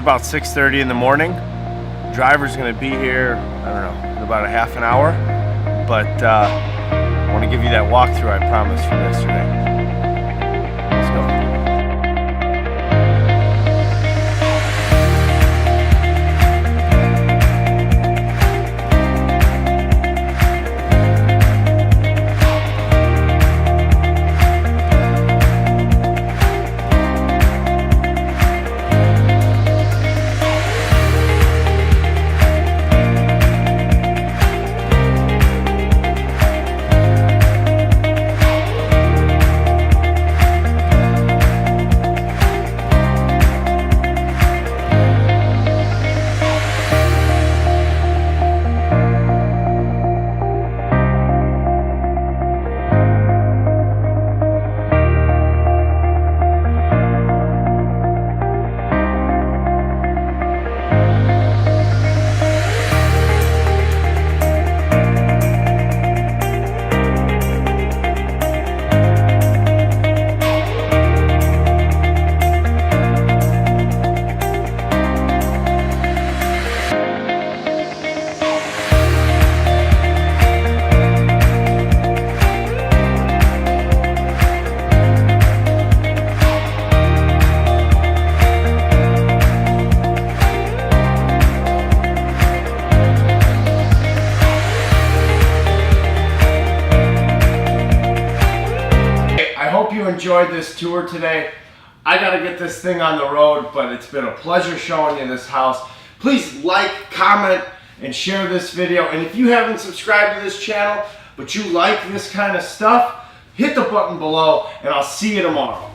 It's about 6:30 in the morning. Driver's gonna be here, I don't know, in about a half an hour. But I want to give you that walkthrough I promised from yesterday. Let's go. You enjoyed this tour today. I gotta get this thing on the road, but it's been a pleasure showing you this house. Please like, comment, and share this video. And if you haven't subscribed to this channel, but you like this kind of stuff, hit the button below, and I'll see you tomorrow.